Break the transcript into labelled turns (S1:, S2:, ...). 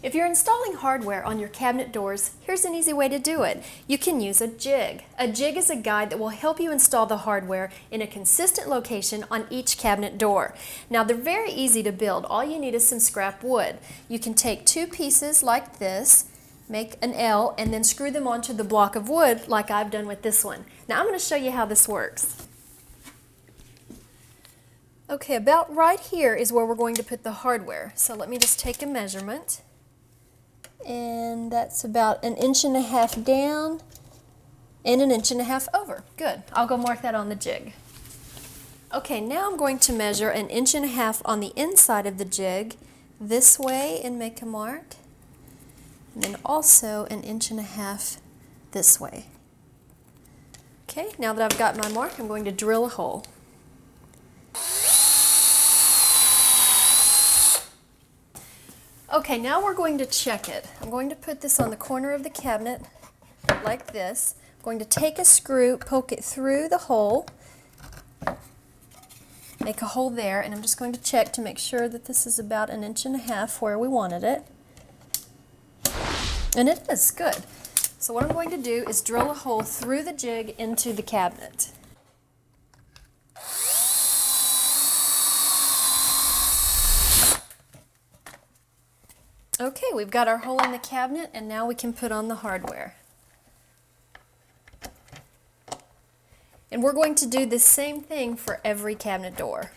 S1: If you're installing hardware on your cabinet doors, here's an easy way to do it. You can use a jig. A jig is a guide that will help you install the hardware in a consistent location on each cabinet door. Now they're very easy to build. All you need is some scrap wood. You can take two pieces like this, make an L, and then screw them onto the block of wood like I've done with this one. Now I'm going to show you how this works. Okay, about right here is where we're going to put the hardware. So let me just take a measurement. And that's about 1.5 inches down and 1.5 inches over. Good. I'll go mark that on the jig. Okay, now I'm going to measure 1.5 inches on the inside of the jig this way and make a mark. And then also 1.5 inches this way. Okay, now that I've got my mark, I'm going to drill a hole. Okay, now we're going to check it. I'm going to put this on the corner of the cabinet like this. I'm going to take a screw, poke it through the hole, make a hole there, and I'm just going to check to make sure that this is about 1.5 inches where we wanted it. And it is good. So what I'm going to do is drill a hole through the jig into the cabinet. Okay, we've got our hole in the cabinet, and now we can put on the hardware. And we're going to do the same thing for every cabinet door.